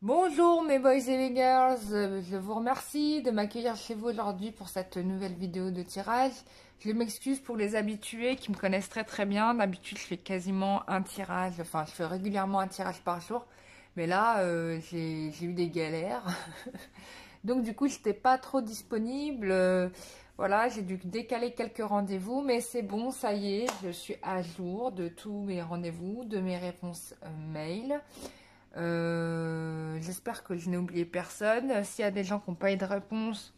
Bonjour mes boys et mes girls, je vous remercie de m'accueillir chez vous aujourd'hui pour cette nouvelle vidéo de tirage. Je m'excuse pour les habitués qui me connaissent très bien. D'habitude je fais quasiment un tirage, enfin je fais régulièrement un tirage par jour. Mais là j'ai eu des galères. Donc du coup j'étais pas trop disponible. Voilà, j'ai dû décaler quelques rendez-vous. Mais c'est bon, ça y est, je suis à jour de tous mes rendez-vous, de mes réponses mail. J'espère que je n'ai oublié personne. S'il y a des gens qui n'ont pas eu de réponse,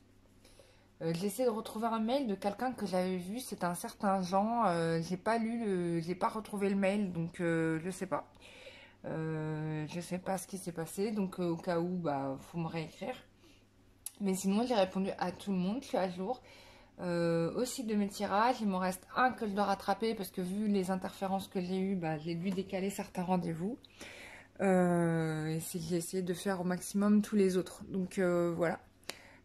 j'essaie de retrouver un mail de quelqu'un que j'avais vu. C'est un certain Jean. J'ai pas j'ai pas retrouvé le mail, donc je sais pas. Je sais pas ce qui s'est passé, donc au cas où, bah, faut me réécrire. Mais sinon, j'ai répondu à tout le monde. Je suis à jour. Aussi de mes tirages, il m'en reste un que je dois rattraper parce que vu les interférences que j'ai eues, bah, j'ai dû décaler certains rendez-vous. J'ai essayé de faire au maximum tous les autres. Donc voilà.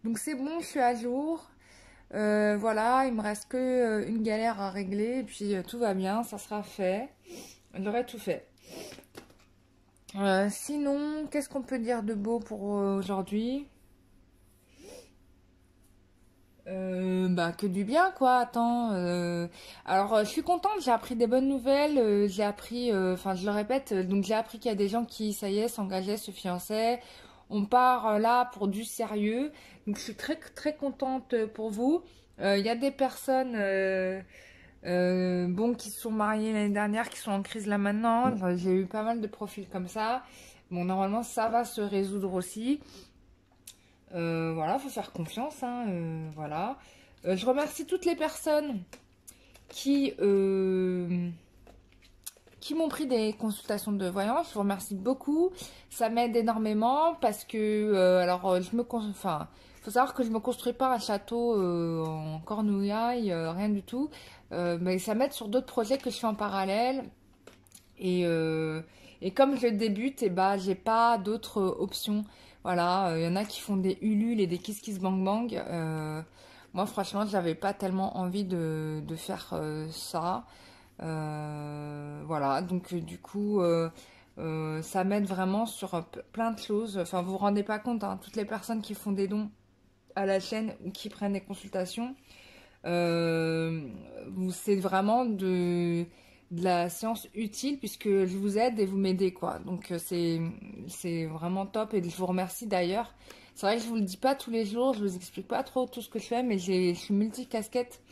Donc c'est bon, je suis à jour. Voilà, il me reste que une galère à régler. Et puis tout va bien, ça sera fait. J'aurai tout fait. Sinon, qu'est-ce qu'on peut dire de beau pour aujourd'hui? Bah que du bien quoi. Attends, alors je suis contente, j'ai appris des bonnes nouvelles, j'ai appris, enfin je le répète, donc j'ai appris qu'il y a des gens qui ça y est s'engageaient, se fiançaient. On part là pour du sérieux, donc je suis très contente pour vous. Il y a des personnes bon qui se sont mariées l'année dernière, qui sont en crise là maintenant. Enfin, j'ai eu pas mal de profils comme ça. Bon, normalement ça va se résoudre aussi. Voilà, faut faire confiance, hein, voilà. Je remercie toutes les personnes qui m'ont pris des consultations de voyance. Je vous remercie beaucoup. Ça m'aide énormément parce que, alors, enfin, faut savoir que je me construis pas un château en cornouailles, rien du tout. Mais ça m'aide sur d'autres projets que je fais en parallèle. Et comme je débute, et bah, j'ai pas d'autres options. Voilà, y en a qui font des Ulule et des KissKissBankBank. Moi, franchement, j'avais pas tellement envie de faire ça. Voilà, donc du coup, ça m'aide vraiment sur plein de choses. Enfin, vous vous rendez pas compte, hein, toutes les personnes qui font des dons à la chaîne ou qui prennent des consultations, c'est vraiment de la séance utile puisque je vous aide et vous m'aidez quoi. Donc c'est vraiment top et je vous remercie d'ailleurs. C'est vrai que je vous le dis pas tous les jours, je vous explique pas trop tout ce que je fais, mais je suis multicasquette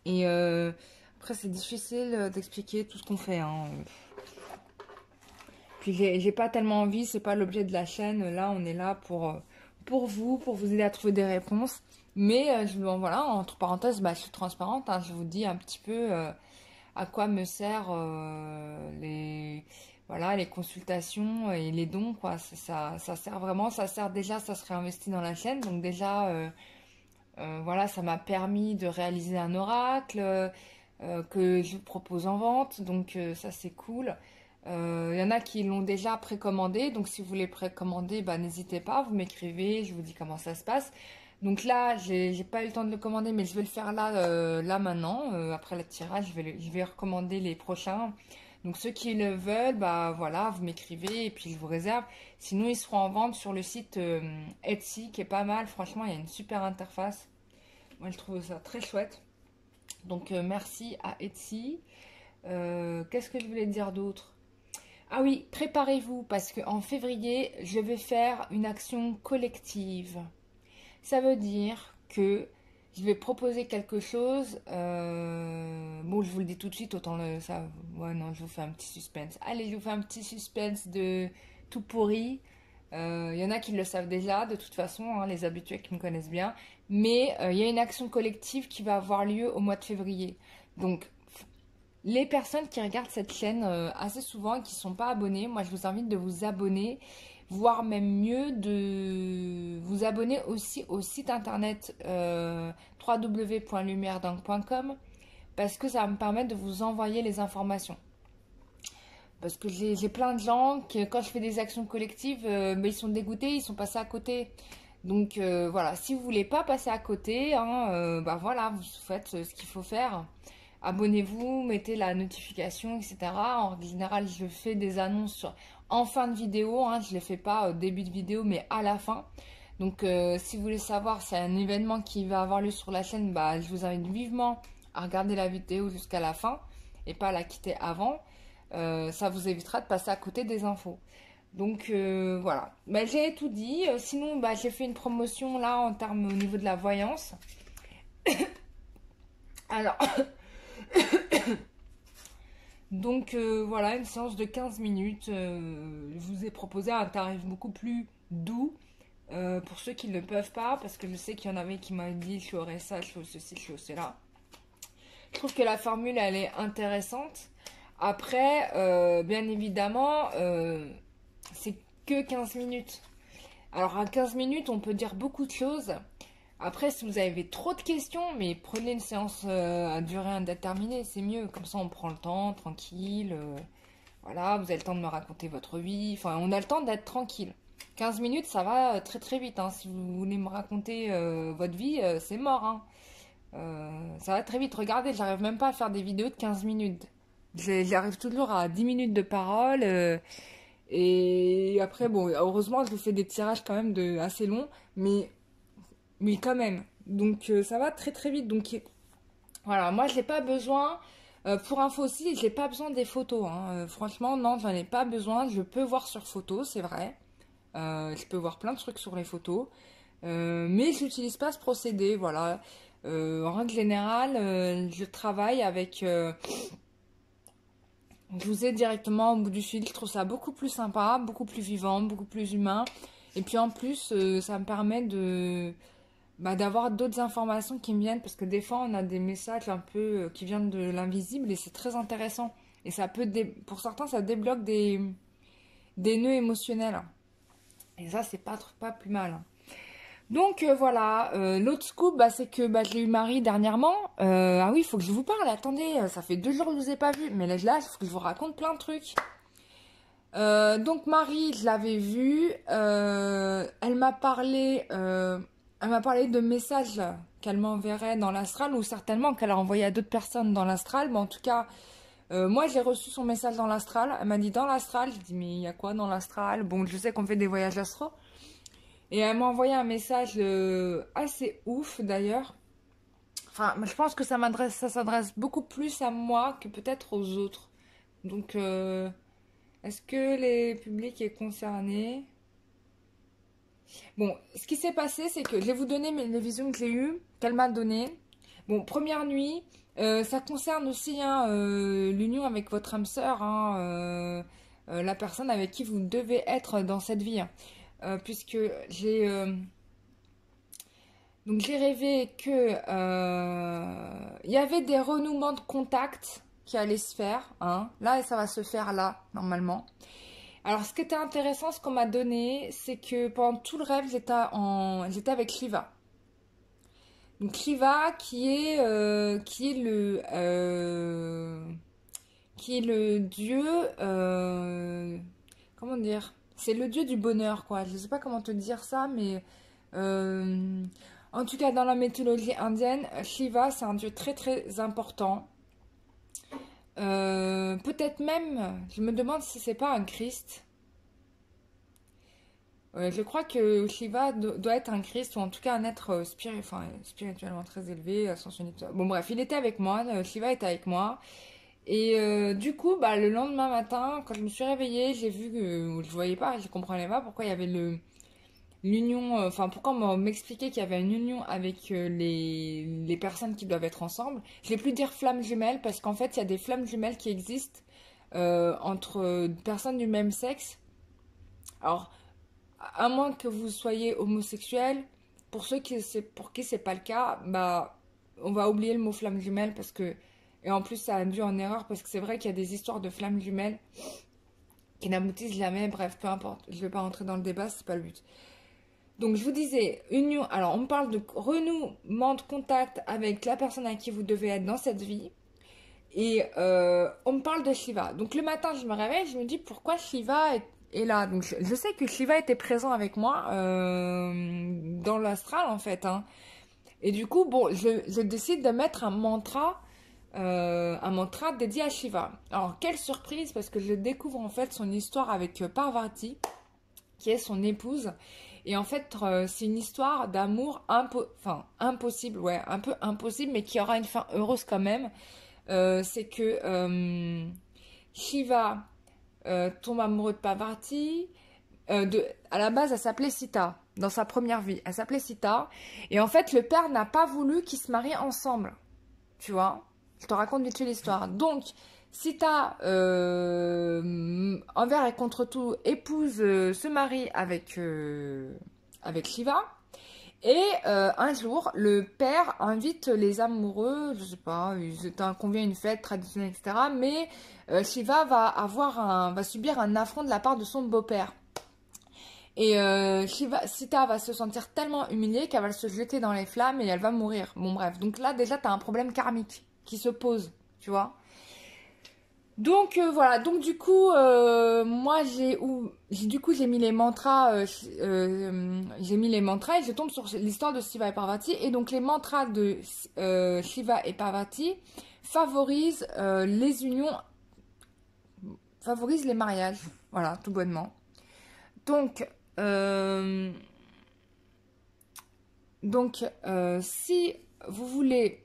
et après c'est difficile d'expliquer tout ce qu'on fait, hein. Puis j'ai pas tellement envie, c'est pas l'objet de la chaîne. Là on est là pour vous aider à trouver des réponses. Mais bon, voilà, entre parenthèses, bah, je suis transparente, hein, je vous dis un petit peu à quoi me sert voilà, les consultations et les dons, quoi. Ça sert vraiment, ça sert déjà, ça se réinvestit dans la chaîne. Donc déjà, voilà, ça m'a permis de réaliser un oracle que je propose en vente. Donc ça, c'est cool. Il y en a qui l'ont déjà précommandé. Donc si vous voulez précommander, bah, n'hésitez pas, vous m'écrivez, je vous dis comment ça se passe. Donc là, j'ai pas eu le temps de le commander, mais je vais le faire là maintenant. Après le tirage, je vais recommander les prochains. Donc ceux qui le veulent, bah voilà, vous m'écrivez et puis je vous réserve. Sinon, ils seront en vente sur le site Etsy, qui est pas mal. Franchement, il y a une super interface. Moi, je trouve ça très chouette. Donc merci à Etsy. Qu'est-ce que je voulais dire d'autre? Ah oui, préparez-vous parce qu'en février, je vais faire une action collective. Ça veut dire que je vais proposer quelque chose. Bon, je vous le dis tout de suite, autant ça. Ouais, non, je vous fais un petit suspense. Allez, je vous fais un petit suspense de tout pourri. Il y en a qui le savent déjà, de toute façon, hein, les habitués qui me connaissent bien. Mais il y a une action collective qui va avoir lieu au mois de février. Donc, les personnes qui regardent cette chaîne assez souvent et qui ne sont pas abonnées, moi, je vous invite de vous abonner, voire même mieux de vous abonner aussi au site internet www.lumieredingue.com parce que ça va me permettre de vous envoyer les informations. Parce que j'ai plein de gens qui, quand je fais des actions collectives, mais ils sont dégoûtés, ils sont passés à côté. Donc voilà, si vous voulez pas passer à côté, hein, bah voilà, vous faites ce qu'il faut faire. Abonnez-vous, mettez la notification, etc. En général, je fais des annonces en fin de vidéo, hein, je ne les fais pas au début de vidéo, mais à la fin. Donc, si vous voulez savoir s'il y a un événement qui va avoir lieu sur la chaîne, bah, je vous invite vivement à regarder la vidéo jusqu'à la fin et pas à la quitter avant. Ça vous évitera de passer à côté des infos. Donc, voilà. Bah, j'ai tout dit. Sinon, bah, j'ai fait une promotion là en termes au niveau de la voyance. Alors, donc voilà, une séance de 15 minutes. Je vous ai proposé un tarif beaucoup plus doux. Pour ceux qui ne peuvent pas, parce que je sais qu'il y en avait qui m'avaient dit je ferais ça, je fais ceci, je fais cela. Je trouve que la formule elle est intéressante. Après, bien évidemment, c'est que 15 minutes. Alors à 15 minutes, on peut dire beaucoup de choses. Après, si vous avez trop de questions, mais prenez une séance à durée indéterminée, c'est mieux. Comme ça, on prend le temps, tranquille. Voilà, vous avez le temps de me raconter votre vie. Enfin, on a le temps d'être tranquille. 15 minutes, ça va très très vite. Hein. Si vous voulez me raconter votre vie, c'est mort. Hein. Ça va très vite. Regardez, j'arrive même pas à faire des vidéos de 15 minutes. J'arrive toujours à 10 minutes de parole. Et après, bon, heureusement, je vous fais des tirages quand même assez longs. Mais quand même. Donc, ça va très très vite. Donc, voilà, moi, je n'ai pas besoin... pour info aussi, j'ai pas besoin des photos. Hein. Franchement, non, j'en ai pas besoin. Je peux voir sur photo, c'est vrai. Je peux voir plein de trucs sur les photos. Mais je n'utilise pas ce procédé, voilà. En règle générale, je travaille avec... je vous ai directement au bout du fil. Je trouve ça beaucoup plus sympa, beaucoup plus vivant, beaucoup plus humain. Et puis en plus, ça me permet d'avoir d'autres informations qui me viennent. Parce que des fois, on a des messages un peu qui viennent de l'invisible et c'est très intéressant. Et ça peut, pour certains, ça débloque des nœuds émotionnels. Et ça, c'est pas plus mal. Donc, voilà. L'autre scoop, bah, c'est que je l'ai eu Marie dernièrement. Ah oui, il faut que je vous parle. Attendez, ça fait 2 jours que je ne vous ai pas vu. Mais là, il faut que je vous raconte plein de trucs. Donc, Marie, je l'avais vue. Elle m'a parlé de messages qu'elle m'enverrait dans l'astral. Ou certainement qu'elle a envoyé à d'autres personnes dans l'astral. Mais en tout cas... moi, j'ai reçu son message dans l'astral. Elle m'a dit dans l'astral. Je dis, mais il y a quoi dans l'astral? Bon, je sais qu'on fait des voyages astro. Et elle m'a envoyé un message assez ouf d'ailleurs. Enfin, je pense que ça s'adresse beaucoup plus à moi que peut-être aux autres. Donc, est-ce que les publics est concerné? Bon, ce qui s'est passé, c'est que je vais vous donner les visions que j'ai eues, qu'elle m'a données. Bon, première nuit. Ça concerne aussi hein, l'union avec votre âme sœur, hein, la personne avec qui vous devez être dans cette vie. Puisque j'ai rêvé que il y avait des renouements de contact qui allaient se faire. Hein. Là, ça va se faire là, normalement. Alors, ce qui était intéressant, ce qu'on m'a donné, c'est que pendant tout le rêve, j'étais avec Shiva. Donc Shiva qui est le dieu comment dire, c'est le dieu du bonheur quoi. Je sais pas comment te dire ça, mais en tout cas dans la mythologie indienne, Shiva c'est un dieu très très important. Peut-être même, je me demande si c'est pas un Christ. Je crois que Shiva doit être un Christ, ou en tout cas un être spirituellement très élevé, ascensionné. Bon bref, il était avec moi, Shiva était avec moi. Et du coup, le lendemain matin, quand je me suis réveillée, j'ai vu que je voyais pas, je comprenais pas pourquoi il y avait l'union, pourquoi on m'expliquait qu'il y avait une union avec les personnes qui doivent être ensemble. Je vais plus dire flammes jumelles, parce qu'en fait, il y a des flammes jumelles qui existent entre personnes du même sexe. Alors, à moins que vous soyez homosexuel, pour qui c'est pas le cas, on va oublier le mot flamme jumelle parce que, et en plus ça a induit en erreur parce que c'est vrai qu'il y a des histoires de flammes jumelles qui n'aboutissent jamais, bref, peu importe, je vais pas rentrer dans le débat, c'est pas le but. Donc je vous disais, union, alors on me parle de renouement de contact avec la personne à qui vous devez être dans cette vie. Et on me parle de Shiva. Donc le matin je me réveille, je me dis pourquoi Shiva est là. Donc je sais que Shiva était présent avec moi dans l'astral en fait. Hein. Et du coup, bon, je décide de mettre un mantra un mantra dédié à Shiva. Alors, quelle surprise, parce que je découvre en fait son histoire avec Parvati, qui est son épouse. Et en fait, c'est une histoire d'amour impossible, ouais, un peu impossible, mais qui aura une fin heureuse quand même. C'est que Shiva tombe amoureux de Parvati. À la base, elle s'appelait Sita. Dans sa première vie, elle s'appelait Sita. Et en fait, le père n'a pas voulu qu'ils se marient ensemble. Tu vois? Je te raconte vite fait l'histoire. Donc, Sita, envers et contre tout, épouse, se marie avec Shiva. Et un jour, le père invite les amoureux, je sais pas, ils étaient conviés à une fête traditionnelle, etc. Mais Shiva va subir un affront de la part de son beau-père. Et Sita va se sentir tellement humiliée qu'elle va se jeter dans les flammes et elle va mourir. Bon bref, donc là déjà tu as un problème karmique qui se pose, tu vois. Donc voilà, donc du coup, moi j'ai mis les mantras, j'ai mis les mantras et je tombe sur l'histoire de Shiva et Parvati. Et donc les mantras de Shiva et Parvati favorisent les unions, favorisent les mariages, voilà, tout bonnement. Donc, euh, si vous voulez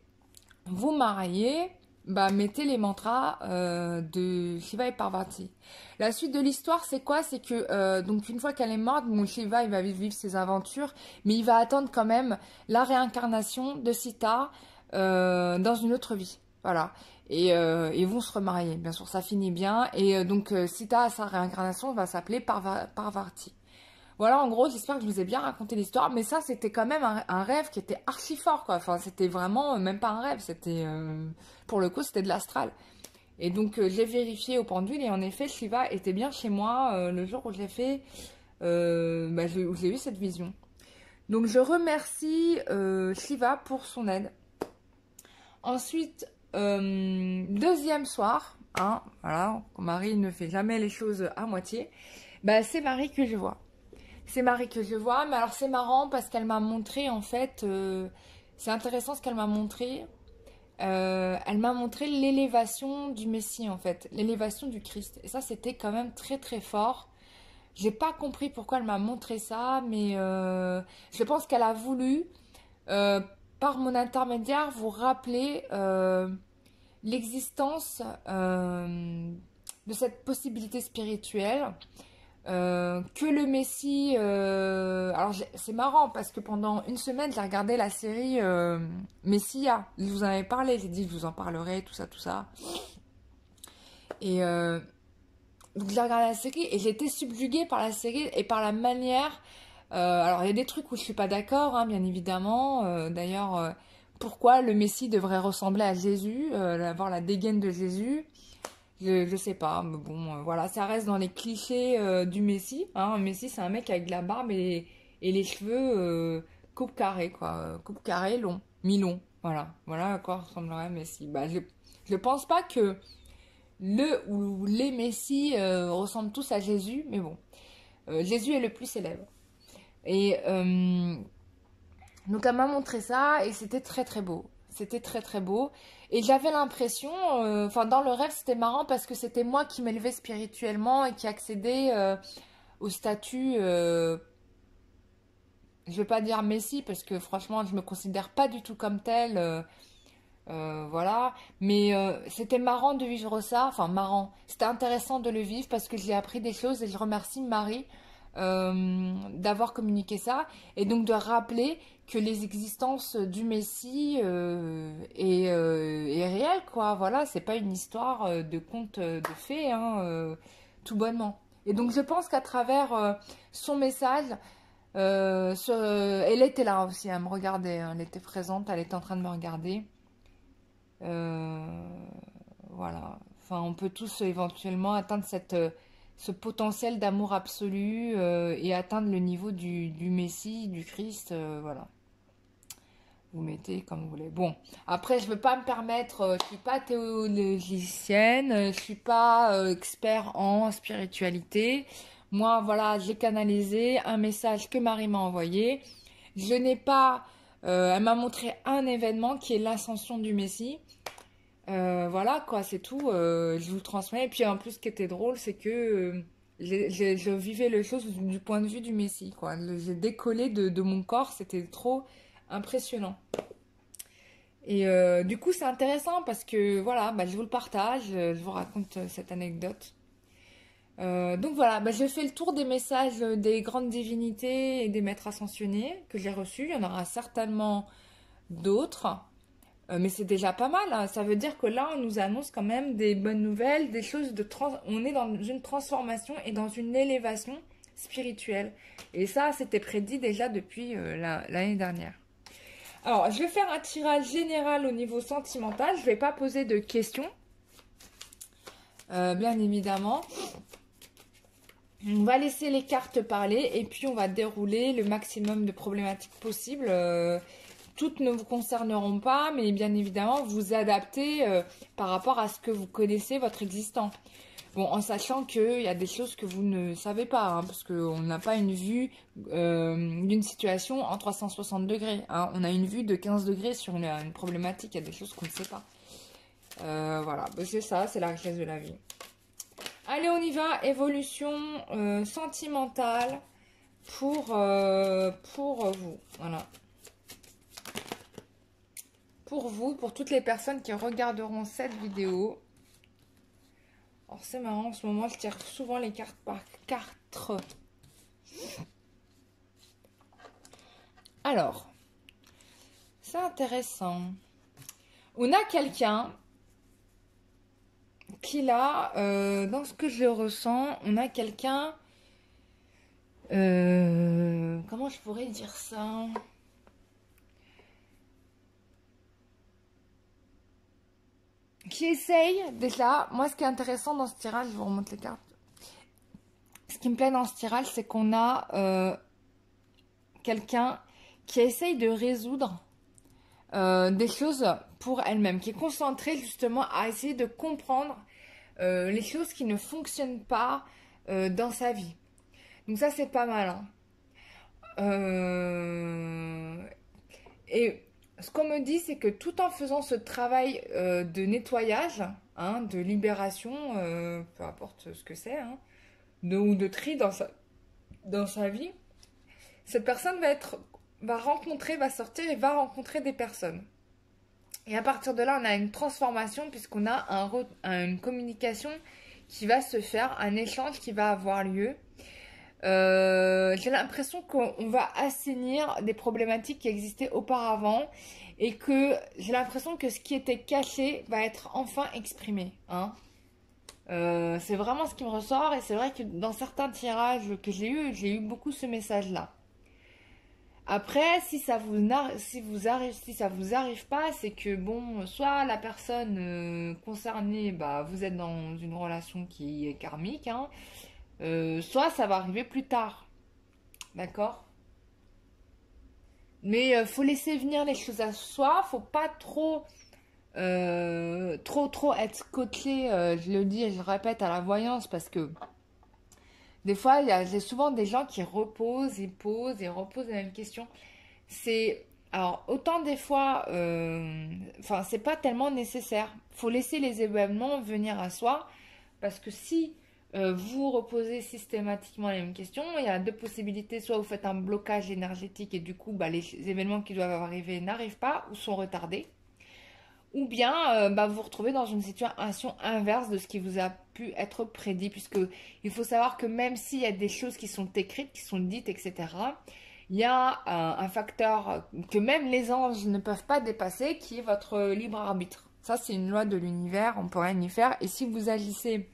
vous marier, bah, mettez les mantras de Shiva et Parvati. La suite de l'histoire, c'est quoi? C'est que, donc, une fois qu'elle est morte, bon, Shiva, il va vivre ses aventures, mais il va attendre quand même la réincarnation de Sita dans une autre vie. Voilà. Et ils vont se remarier. Bien sûr, ça finit bien. Et donc, Sita, à sa réincarnation, va s'appeler Parvati. Voilà, en gros, j'espère que je vous ai bien raconté l'histoire, mais ça, c'était quand même un rêve qui était archi fort, quoi. Enfin, c'était vraiment même pas un rêve, c'était, pour le coup, c'était de l'astral. Et donc, j'ai vérifié au pendule, et en effet, Shiva était bien chez moi le jour où j'ai fait, où j'ai eu cette vision. Donc, je remercie Shiva pour son aide. Ensuite, deuxième soir, hein, voilà, Marie ne fait jamais les choses à moitié, bah, c'est Marie que je vois. C'est Marie que je vois, mais alors c'est marrant parce qu'elle m'a montré en fait, c'est intéressant ce qu'elle m'a montré. Elle m'a montré l'élévation du Messie en fait, l'élévation du Christ. Et ça c'était quand même très très fort. J'ai pas compris pourquoi elle m'a montré ça, mais je pense qu'elle a voulu, euh, par mon intermédiaire, vous rappeler l'existence de cette possibilité spirituelle. Que le Messie... alors c'est marrant parce que pendant une semaine j'ai regardé la série Messia. Je vous en avais parlé, j'ai dit que je vous en parlerai, tout ça, tout ça. Et donc j'ai regardé la série et j'ai été subjuguée par la série et par la manière... alors il y a des trucs où je suis pas d'accord, hein, bien évidemment. D'ailleurs, pourquoi le Messie devrait ressembler à Jésus, avoir la dégaine de Jésus. Je sais pas, mais bon, voilà, ça reste dans les clichés du Messie. Hein. Un Messie, c'est un mec avec de la barbe et les cheveux coupe carré, quoi. Coupe carré, long, mi-long. Voilà à quoi ressemblerait un Messie. Bah, je pense pas que le ou les Messies ressemblent tous à Jésus, mais bon. Jésus est le plus célèbre. Et donc, elle m'a montré ça et c'était très très beau. C'était très très beau. Et j'avais l'impression, enfin dans le rêve c'était marrant parce que c'était moi qui m'élevais spirituellement et qui accédais au statut, je vais pas dire Messie parce que franchement je me considère pas du tout comme telle, voilà. Mais c'était marrant de vivre ça, enfin marrant. C'était intéressant de le vivre parce que j'ai appris des choses et je remercie Marie d'avoir communiqué ça et donc de rappeler que les existences du Messie est réelle, quoi. Voilà, c'est pas une histoire de conte de fées, hein, tout bonnement. Et donc je pense qu'à travers son message, elle était là aussi, elle me regardait, hein, elle était présente, elle était en train de me regarder. Euh, voilà. Enfin, on peut tous éventuellement atteindre ce potentiel d'amour absolu et atteindre le niveau du Messie, du Christ, voilà. Vous mettez comme vous voulez. Bon, après, je ne veux pas me permettre, je suis pas théologicienne, je suis pas expert en spiritualité. Moi, voilà, j'ai canalisé un message que Marie m'a envoyé. Je n'ai pas... elle m'a montré un événement qui est l'ascension du Messie. Voilà, quoi, c'est tout. Je vous le transmets. Et puis en plus, ce qui était drôle, c'est que je vivais les choses du point de vue du Messie, quoi. J'ai décollé de mon corps, c'était trop impressionnant. Et du coup, c'est intéressant parce que voilà, bah, je vous le partage, je vous raconte cette anecdote. Donc voilà, bah, j'ai fait le tour des messages des grandes divinités et des maîtres ascensionnés que j'ai reçus. Il y en aura certainement d'autres. Mais c'est déjà pas mal, hein. Ça veut dire que là, on nous annonce quand même des bonnes nouvelles, des choses de on est dans une transformation et dans une élévation spirituelle. Et ça, c'était prédit déjà depuis l'année dernière. Alors, je vais faire un tirage général au niveau sentimental. Je ne vais pas poser de questions, bien évidemment. On va laisser les cartes parler et puis on va dérouler le maximum de problématiques possibles. Toutes ne vous concerneront pas, mais bien évidemment, vous adaptez par rapport à ce que vous connaissez, votre existant. Bon, en sachant qu'il y a des choses que vous ne savez pas, hein, parce qu'on n'a pas une vue d'une situation en 360 degrés. Hein. On a une vue de 15 degrés sur une problématique, il y a des choses qu'on ne sait pas. Voilà, ben, c'est ça, c'est la richesse de la vie. Allez, on y va, évolution sentimentale pour vous, voilà. Pour vous, pour toutes les personnes qui regarderont cette vidéo. Alors c'est marrant, en ce moment je tire souvent les cartes par carte. Alors, c'est intéressant. On a quelqu'un qui là, dans ce que je ressens, on a quelqu'un... comment je pourrais dire ça ? Qui essaye, déjà, moi ce qui est intéressant dans ce tirage, je vous remonte les cartes. Ce qui me plaît dans ce tirage, c'est qu'on a quelqu'un qui essaye de résoudre des choses pour elle-même, qui est concentrée justement à essayer de comprendre les choses qui ne fonctionnent pas dans sa vie. Donc ça, c'est pas mal. Hein. Et ce qu'on me dit, c'est que tout en faisant ce travail de nettoyage, hein, de libération, peu importe ce que c'est, hein, ou de tri dans sa vie, cette personne va sortir et va rencontrer des personnes. Et à partir de là, on a une transformation puisqu'on a une communication qui va se faire, un échange qui va avoir lieu. J'ai l'impression qu'on va assainir des problématiques qui existaient auparavant et que j'ai l'impression que ce qui était caché va être enfin exprimé. Hein. C'est vraiment ce qui me ressort et c'est vrai que dans certains tirages que j'ai eu beaucoup ce message-là. Après, si ça vous arrive pas, c'est que bon, soit la personne concernée, bah, vous êtes dans une relation qui est karmique, hein, soit ça va arriver plus tard, d'accord? Mais faut laisser venir les choses à soi, faut pas trop être scotché, je le dis et je le répète à la voyance parce que des fois, j'ai souvent des gens qui reposent, ils posent et reposent la même question. Alors, autant des fois, enfin, c'est pas tellement nécessaire. Faut laisser les événements venir à soi, parce que si vous reposez systématiquement les mêmes questions, il y a deux possibilités. Soit vous faites un blocage énergétique et du coup, bah, les événements qui doivent arriver n'arrivent pas ou sont retardés. Ou bien bah, vous vous retrouvez dans une situation inverse de ce qui vous a pu être prédit, puisque il faut savoir que même s'il y a des choses qui sont écrites, qui sont dites, etc., il y a un facteur que même les anges ne peuvent pas dépasser, qui est votre libre arbitre. Ça, c'est une loi de l'univers, on ne peut rien y faire. Et si vous agissez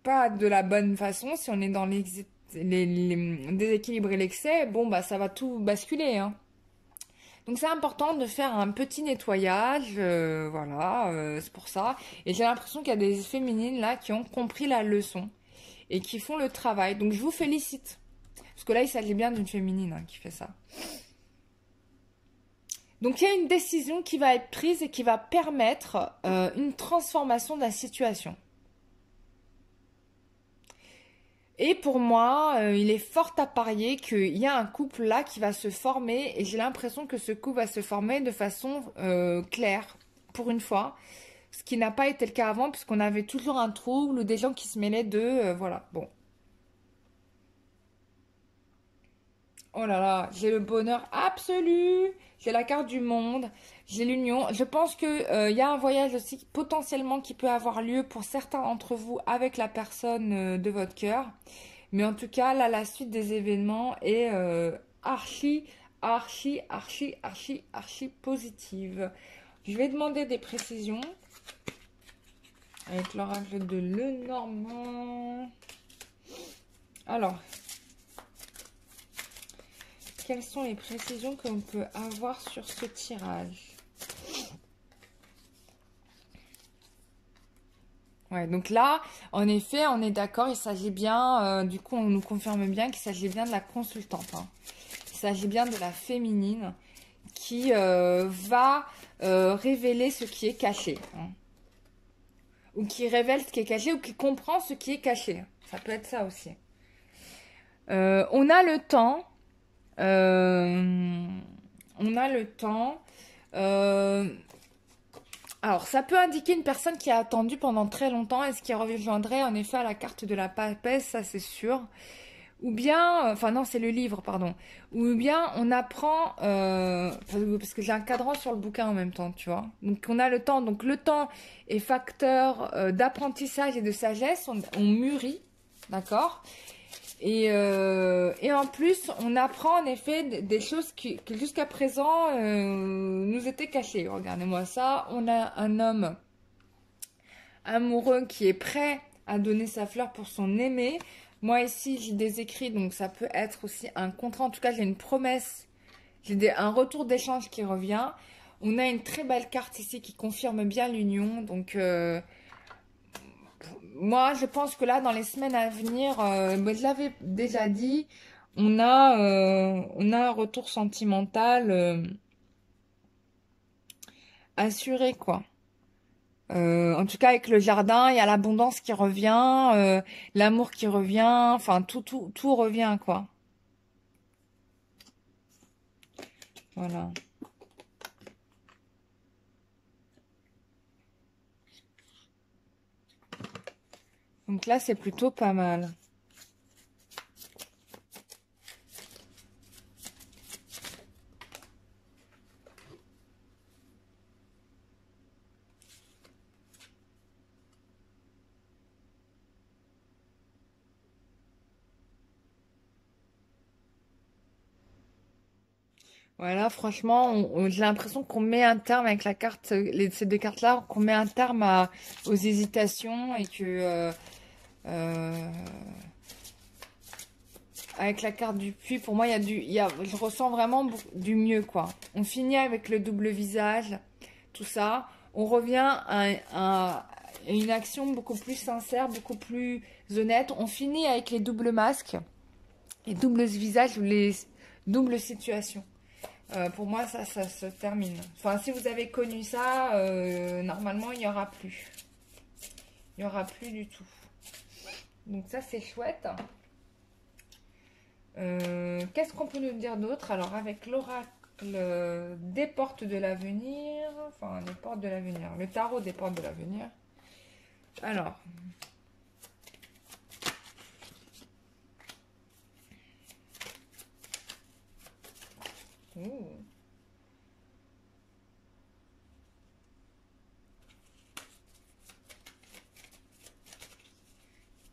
pas de la bonne façon, si on est dans les déséquilibres et l'excès, bon, bah ça va tout basculer, hein. Donc c'est important de faire un petit nettoyage, voilà, c'est pour ça. Et j'ai l'impression qu'il y a des féminines là qui ont compris la leçon et qui font le travail. Donc je vous félicite. Parce que là, il s'agit bien d'une féminine hein, qui fait ça. Donc il y a une décision qui va être prise et qui va permettre une transformation de la situation. Et pour moi, il est fort à parier qu'il y a un couple là qui va se former et j'ai l'impression que ce couple va se former de façon claire, pour une fois. Ce qui n'a pas été le cas avant puisqu'on avait toujours un trouble ou des gens qui se mêlaient d'eux, voilà, bon. Oh là là, j'ai le bonheur absolu, j'ai la carte du monde, j'ai l'union. Je pense que il y a un voyage aussi potentiellement qui peut avoir lieu pour certains d'entre vous avec la personne de votre cœur. Mais en tout cas, là, la suite des événements est archi, archi, archi, archi, archi positive. Je vais demander des précisions avec l'oracle de Lenormand. Alors, quelles sont les précisions qu'on peut avoir sur ce tirage? Ouais, donc là, en effet, on est d'accord, il s'agit bien, du coup, on nous confirme bien qu'il s'agit bien de la consultante. Hein. Il s'agit bien de la féminine qui va révéler ce qui est caché. Hein. Ou qui révèle ce qui est caché, ou qui comprend ce qui est caché. Ça peut être ça aussi. On a le temps. On a le temps. Alors, ça peut indiquer une personne qui a attendu pendant très longtemps et ce qui rejoindrait en effet à la carte de la papesse, ça c'est sûr. Ou bien, enfin non, c'est le livre, pardon. Ou bien on apprend, parce que j'ai un cadran sur le bouquin en même temps, tu vois. Donc on a le temps. Donc le temps est facteur d'apprentissage et de sagesse. On mûrit, d'accord. Et en plus, on apprend en effet des choses qui jusqu'à présent nous étaient cachées. Regardez-moi ça. On a un homme amoureux qui est prêt à donner sa fleur pour son aimé. Moi ici, j'ai des écrits, donc ça peut être aussi un contrat. En tout cas, j'ai une promesse. J'ai un retour d'échange qui revient. On a une très belle carte ici qui confirme bien l'union. Donc, moi, je pense que là, dans les semaines à venir, je l'avais déjà dit, on a un retour sentimental assuré, quoi. En tout cas, avec le jardin, il y a l'abondance qui revient, l'amour qui revient, enfin, tout revient, quoi. Voilà. Donc là, c'est plutôt pas mal. Voilà, franchement, j'ai l'impression qu'on met un terme avec la carte, ces deux cartes-là, qu'on met un terme aux hésitations et que avec la carte du puits, pour moi, je ressens vraiment du mieux, quoi. On finit avec le double visage, tout ça. On revient à une action beaucoup plus sincère, beaucoup plus honnête. On finit avec les doubles masques, les doubles visages ou les doubles situations. Pour moi, ça se termine. Enfin, si vous avez connu ça, normalement, il n'y aura plus. Il n'y aura plus du tout. Donc ça, c'est chouette. Qu'est-ce qu'on peut nous dire d'autre? Alors, avec l'oracle des portes de l'avenir, enfin, les portes de l'avenir, le tarot des portes de l'avenir. Alors,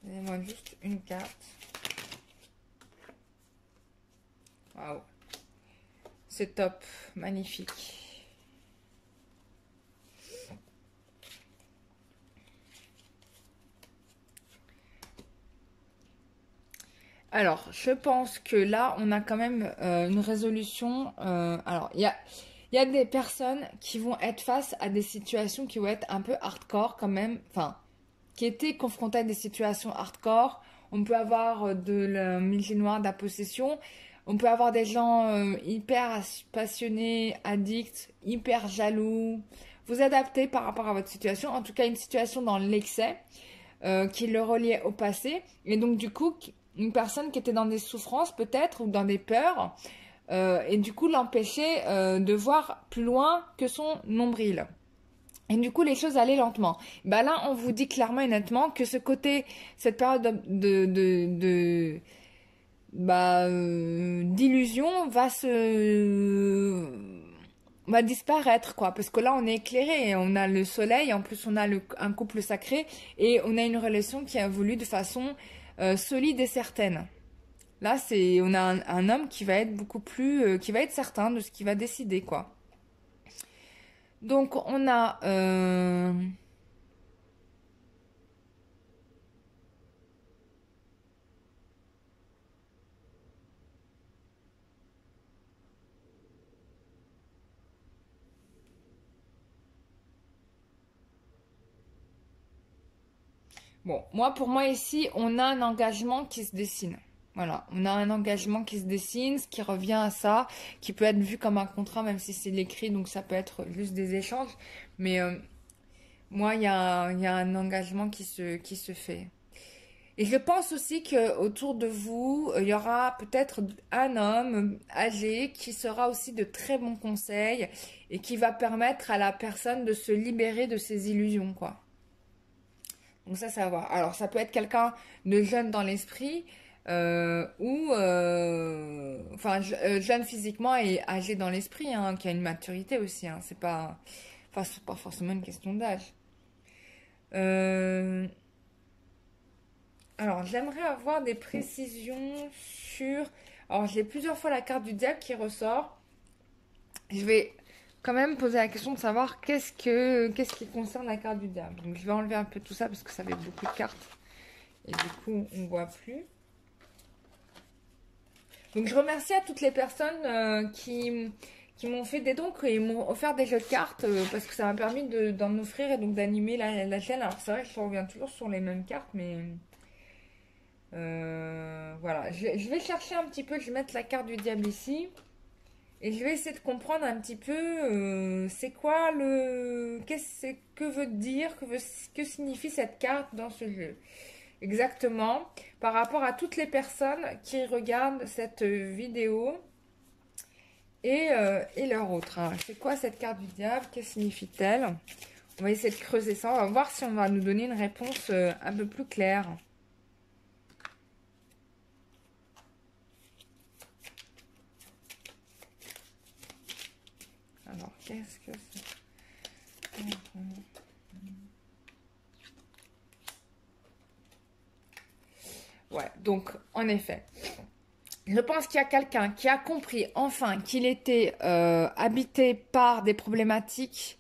donnez-moi juste une carte. Waouh, c'est top, magnifique. Alors, je pense que là, on a quand même une résolution. Alors, il y a des personnes qui vont être face à des situations qui vont être un peu hardcore quand même. Enfin, qui étaient confrontées à des situations hardcore. On peut avoir de la magie noire, de la possession. On peut avoir des gens hyper passionnés, addicts, hyper jaloux. Vous adaptez par rapport à votre situation. En tout cas, une situation dans l'excès. qui le reliait au passé. Et donc du coup, une personne qui était dans des souffrances peut-être ou dans des peurs, et du coup l'empêchait de voir plus loin que son nombril. Et du coup, les choses allaient lentement. Bah là, on vous dit clairement et nettement que cette période d'illusion va disparaître, quoi. Parce que là, on est éclairé, on a le soleil, en plus on a un couple sacré et on a une relation qui a évolué de façon solide et certaine. Là, on a un homme qui va être beaucoup plus, qui va être certain de ce qu'il va décider, quoi. Donc, on a bon, pour moi ici, on a un engagement qui se dessine. Voilà, on a un engagement qui se dessine, ce qui revient à ça, qui peut être vu comme un contrat, même si c'est l'écrit, donc ça peut être juste des échanges. Mais moi, il y a un engagement qui se fait. Et je pense aussi que autour de vous, il y aura peut-être un homme âgé qui sera aussi de très bons conseils et qui va permettre à la personne de se libérer de ses illusions, quoi. Donc ça va voir. Alors ça peut être quelqu'un de jeune dans l'esprit ou enfin jeune physiquement et âgé dans l'esprit, hein, qui a une maturité aussi. Hein. C'est pas forcément une question d'âge. Euh, alors j'aimerais avoir des précisions sur. Alors j'ai plusieurs fois la carte du diable qui ressort. Je vais quand même poser la question de savoir qu'est-ce qui concerne la carte du diable. Donc je vais enlever un peu tout ça parce que ça fait beaucoup de cartes. Et du coup, on ne voit plus. Donc, je remercie à toutes les personnes qui m'ont fait des dons et m'ont offert des jeux de cartes parce que ça m'a permis d'en offrir et donc d'animer la chaîne. Alors, c'est vrai que je reviens toujours sur les mêmes cartes, mais voilà. Je vais chercher un petit peu, je vais mettre la carte du diable ici et je vais essayer de comprendre un petit peu c'est quoi que veut dire, que signifie cette carte dans ce jeu. Exactement, par rapport à toutes les personnes qui regardent cette vidéo et leur autre. Hein. C'est quoi cette carte du diable? Que signifie-t-elle? On va essayer de creuser ça. On va voir si on va nous donner une réponse un peu plus claire. Alors, qu'est-ce que c'est? Ouais, donc, en effet, je pense qu'il y a quelqu'un qui a compris enfin qu'il était habité par des problématiques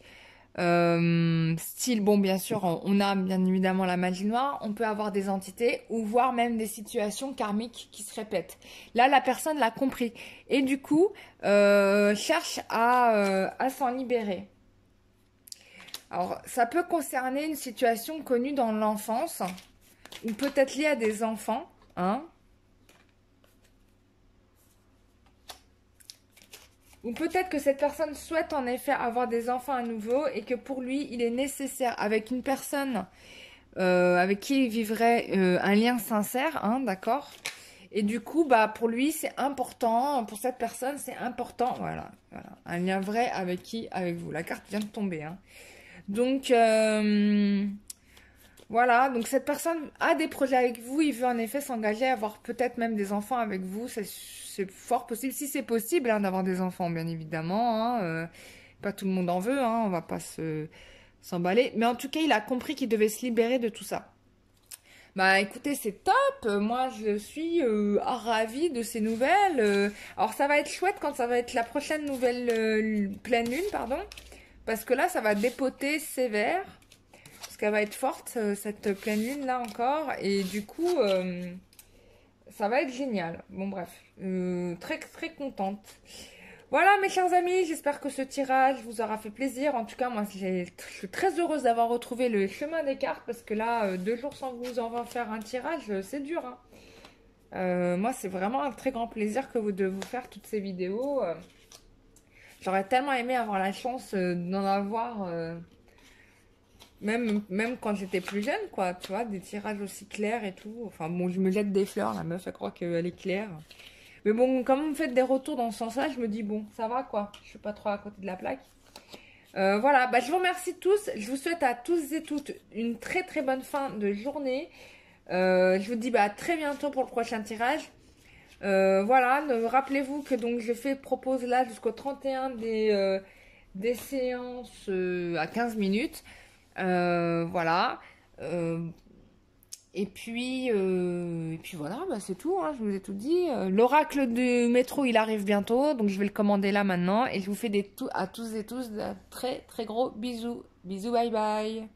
style, bon, bien sûr, on a bien évidemment la magie noire, on peut avoir des entités ou voire même des situations karmiques qui se répètent. Là, la personne l'a compris et du coup cherche à s'en libérer. Alors, ça peut concerner une situation connue dans l'enfance ou peut-être liée à des enfants, hein. Ou peut-être que cette personne souhaite en effet avoir des enfants à nouveau et que pour lui, il est nécessaire avec une personne avec qui il vivrait un lien sincère, hein, d'accord? Et du coup, bah, pour lui, c'est important, pour cette personne, c'est important, voilà, un lien vrai avec qui? Avec vous. La carte vient de tomber, hein. Donc, voilà, donc cette personne a des projets avec vous, il veut en effet s'engager à avoir peut-être même des enfants avec vous, c'est fort possible, si c'est possible hein, d'avoir des enfants bien évidemment, hein, pas tout le monde en veut, hein, on va pas s'emballer, mais en tout cas il a compris qu'il devait se libérer de tout ça. Bah écoutez, c'est top, moi je suis ravie de ces nouvelles, alors ça va être chouette quand ça va être la prochaine nouvelle pleine lune, pardon, parce que là ça va dépoter sévère. Parce qu'elle va être forte, cette pleine lune là encore. Et du coup, ça va être génial. Bon bref, très très contente. Voilà mes chers amis, j'espère que ce tirage vous aura fait plaisir. En tout cas, moi je suis très heureuse d'avoir retrouvé le chemin des cartes. Parce que là, 2 jours sans vous en faire un tirage, c'est dur. Hein. Moi c'est vraiment un très grand plaisir de vous faire toutes ces vidéos. J'aurais tellement aimé avoir la chance d'en avoir... Même quand j'étais plus jeune, quoi, tu vois, des tirages aussi clairs et tout. Enfin bon, je me jette des fleurs, la meuf, elle croit qu'elle est claire. Mais bon, comme vous me faites des retours dans ce sens-là, je me dis, bon, ça va, quoi. Je suis pas trop à côté de la plaque. Voilà, bah, je vous remercie tous. Je vous souhaite à tous et toutes une très très bonne fin de journée. Je vous dis bah, à très bientôt pour le prochain tirage. Voilà, rappelez-vous que donc propose là jusqu'au 31 des séances à 15 minutes. Voilà. Euh, et puis voilà, bah, c'est tout, hein, je vous ai tout dit. L'oracle du métro, il arrive bientôt, donc je vais le commander là maintenant. Et je vous fais à tous et tous de très très gros bisous. Bisous, bye bye.